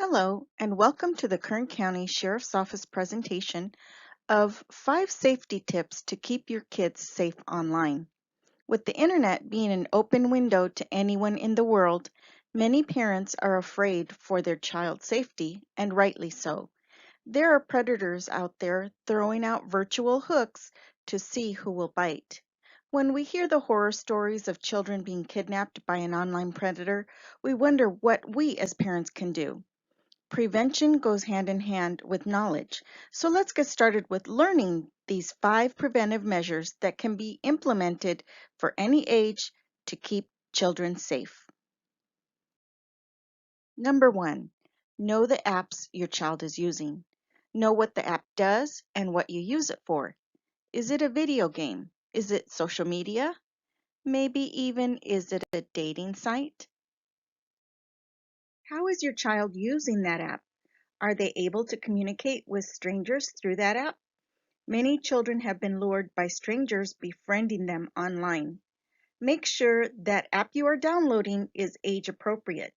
Hello, and welcome to the Kern County Sheriff's Office presentation of 5 safety tips to keep your kids safe online. With the internet being an open window to anyone in the world, many parents are afraid for their child's safety, and rightly so. There are predators out there throwing out virtual hooks to see who will bite. When we hear the horror stories of children being kidnapped by an online predator, we wonder what we as parents can do. Prevention goes hand in hand with knowledge. So let's get started with learning these 5 preventive measures that can be implemented for any age to keep children safe. Number 1, know the apps your child is using. Know what the app does and what you use it for. Is it a video game? Is it social media? Maybe even is it a dating site? How is your child using that app? Are they able to communicate with strangers through that app? Many children have been lured by strangers befriending them online. Make sure that app you are downloading is age appropriate.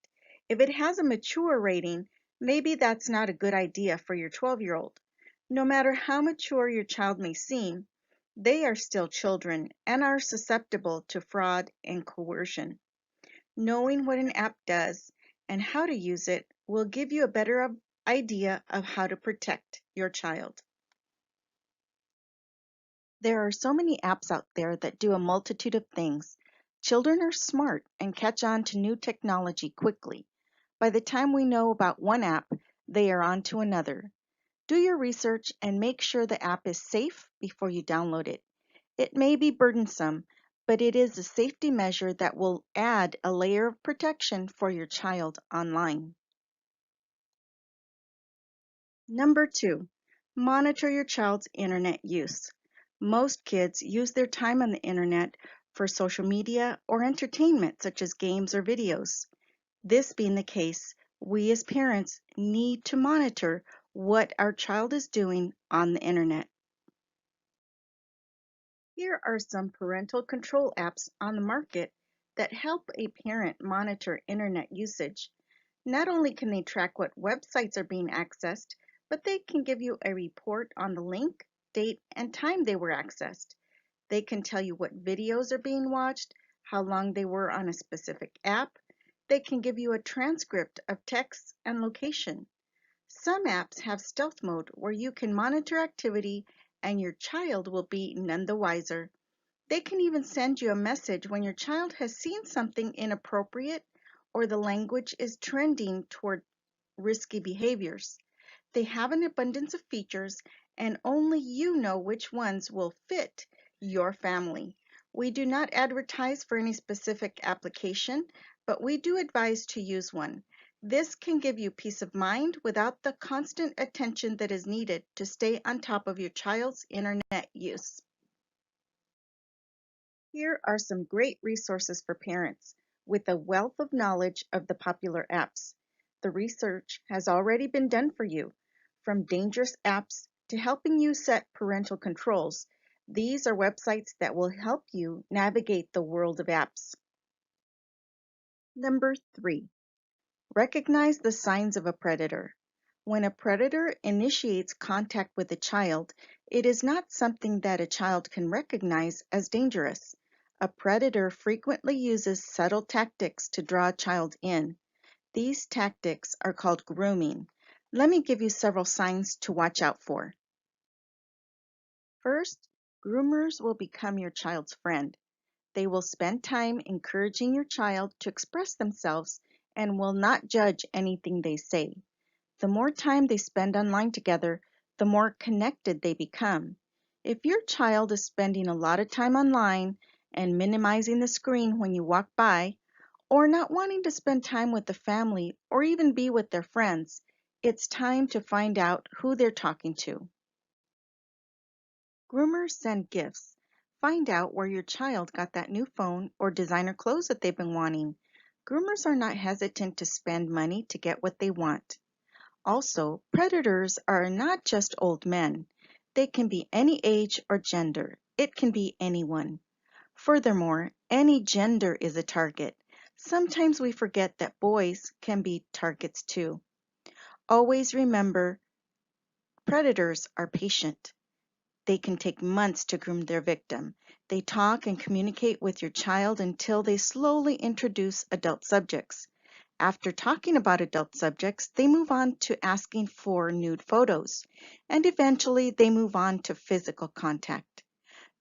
If it has a mature rating, maybe that's not a good idea for your 12-year-old. No matter how mature your child may seem, they are still children and are susceptible to fraud and coercion. Knowing what an app does and how to use it will give you a better idea of how to protect your child. There are so many apps out there that do a multitude of things. Children are smart and catch on to new technology quickly. By the time we know about one app, they are on to another. Do your research and make sure the app is safe before you download it. It may be burdensome, but it is a safety measure that will add a layer of protection for your child online. Number 2, monitor your child's internet use. Most kids use their time on the internet for social media or entertainment such as games or videos. This being the case, we as parents need to monitor what our child is doing on the internet. Here are some parental control apps on the market that help a parent monitor internet usage. Not only can they track what websites are being accessed, but they can give you a report on the link, date, and time they were accessed. They can tell you what videos are being watched, how long they were on a specific app. They can give you a transcript of text and location. Some apps have stealth mode where you can monitor activity and your child will be none the wiser. They can even send you a message when your child has seen something inappropriate or the language is trending toward risky behaviors. They have an abundance of features and only you know which ones will fit your family. We do not advertise for any specific application, but we do advise to use one. This can give you peace of mind without the constant attention that is needed to stay on top of your child's internet use. Here are some great resources for parents with a wealth of knowledge of the popular apps. The research has already been done for you. From dangerous apps to helping you set parental controls, these are websites that will help you navigate the world of apps. Number 3, recognize the signs of a predator. When a predator initiates contact with a child, it is not something that a child can recognize as dangerous. A predator frequently uses subtle tactics to draw a child in. These tactics are called grooming. Let me give you several signs to watch out for. First, groomers will become your child's friend. They will spend time encouraging your child to express themselves and will not judge anything they say. The more time they spend online together, the more connected they become. If your child is spending a lot of time online and minimizing the screen when you walk by, or not wanting to spend time with the family or even be with their friends, it's time to find out who they're talking to. Groomers send gifts. Find out where your child got that new phone or designer clothes that they've been wanting. Groomers are not hesitant to spend money to get what they want. Also, predators are not just old men. They can be any age or gender. It can be anyone. Furthermore, any gender is a target. Sometimes we forget that boys can be targets too. Always remember, predators are patient. They can take months to groom their victim. They talk and communicate with your child until they slowly introduce adult subjects. After talking about adult subjects, they move on to asking for nude photos, and eventually they move on to physical contact.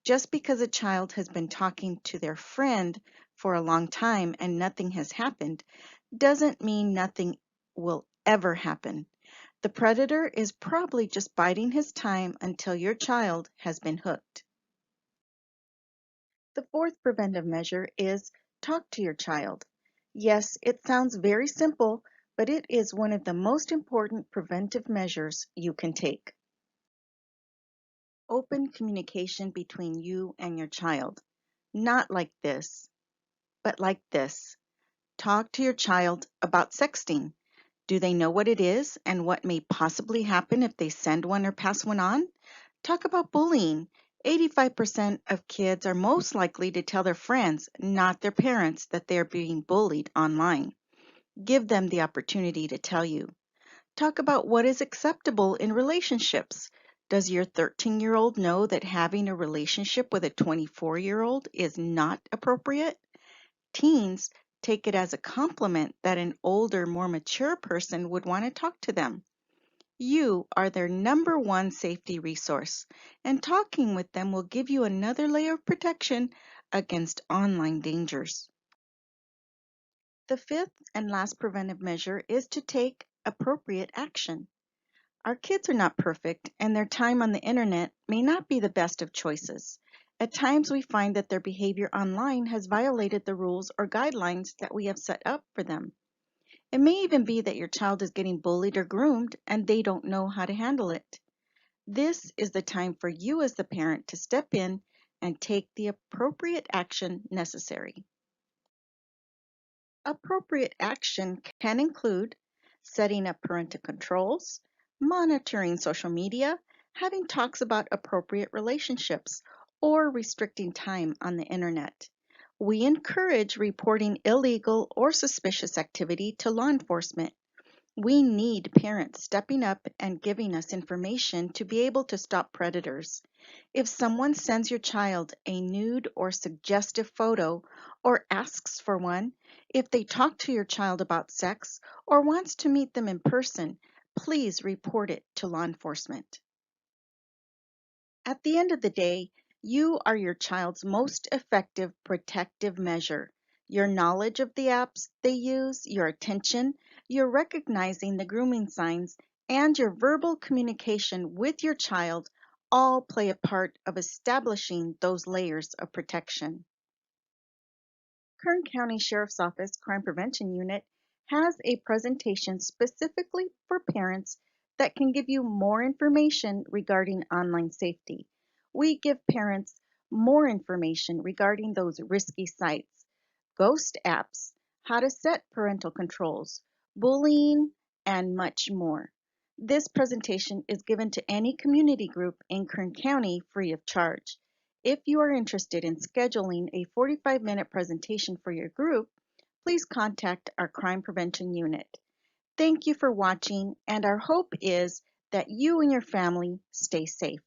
Just because a child has been talking to their friend for a long time and nothing has happened, doesn't mean nothing will ever happen. The predator is probably just biding his time until your child has been hooked. The fourth preventive measure is talk to your child. Yes, it sounds very simple, but it is one of the most important preventive measures you can take. Open communication between you and your child. Not like this, but like this. Talk to your child about sexting. Do they know what it is and what may possibly happen if they send one or pass one on? Talk about bullying. 85% of kids are most likely to tell their friends, not their parents, that they are being bullied online. Give them the opportunity to tell you. Talk about what is acceptable in relationships. Does your 13-year-old know that having a relationship with a 24-year-old is not appropriate? Teens take it as a compliment that an older, more mature person would want to talk to them. You are their number one safety resource, and talking with them will give you another layer of protection against online dangers. The fifth and last preventive measure is to take appropriate action. Our kids are not perfect, and their time on the internet may not be the best of choices. At times, we find that their behavior online has violated the rules or guidelines that we have set up for them. It may even be that your child is getting bullied or groomed and they don't know how to handle it. This is the time for you as the parent to step in and take the appropriate action necessary. Appropriate action can include setting up parental controls, monitoring social media, having talks about appropriate relationships, or restricting time on the internet. We encourage reporting illegal or suspicious activity to law enforcement. We need parents stepping up and giving us information to be able to stop predators. If someone sends your child a nude or suggestive photo or asks for one, if they talk to your child about sex or wants to meet them in person, please report it to law enforcement. At the end of the day, you are your child's most effective protective measure. Your knowledge of the apps they use, your attention, your recognizing the grooming signs, and your verbal communication with your child all play a part of establishing those layers of protection. Kern County Sheriff's Office Crime Prevention Unit has a presentation specifically for parents that can give you more information regarding online safety. We give parents more information regarding those risky sites, ghost apps, how to set parental controls, bullying, and much more. This presentation is given to any community group in Kern County free of charge. If you are interested in scheduling a 45-minute presentation for your group, please contact our Crime Prevention Unit. Thank you for watching, and our hope is that you and your family stay safe.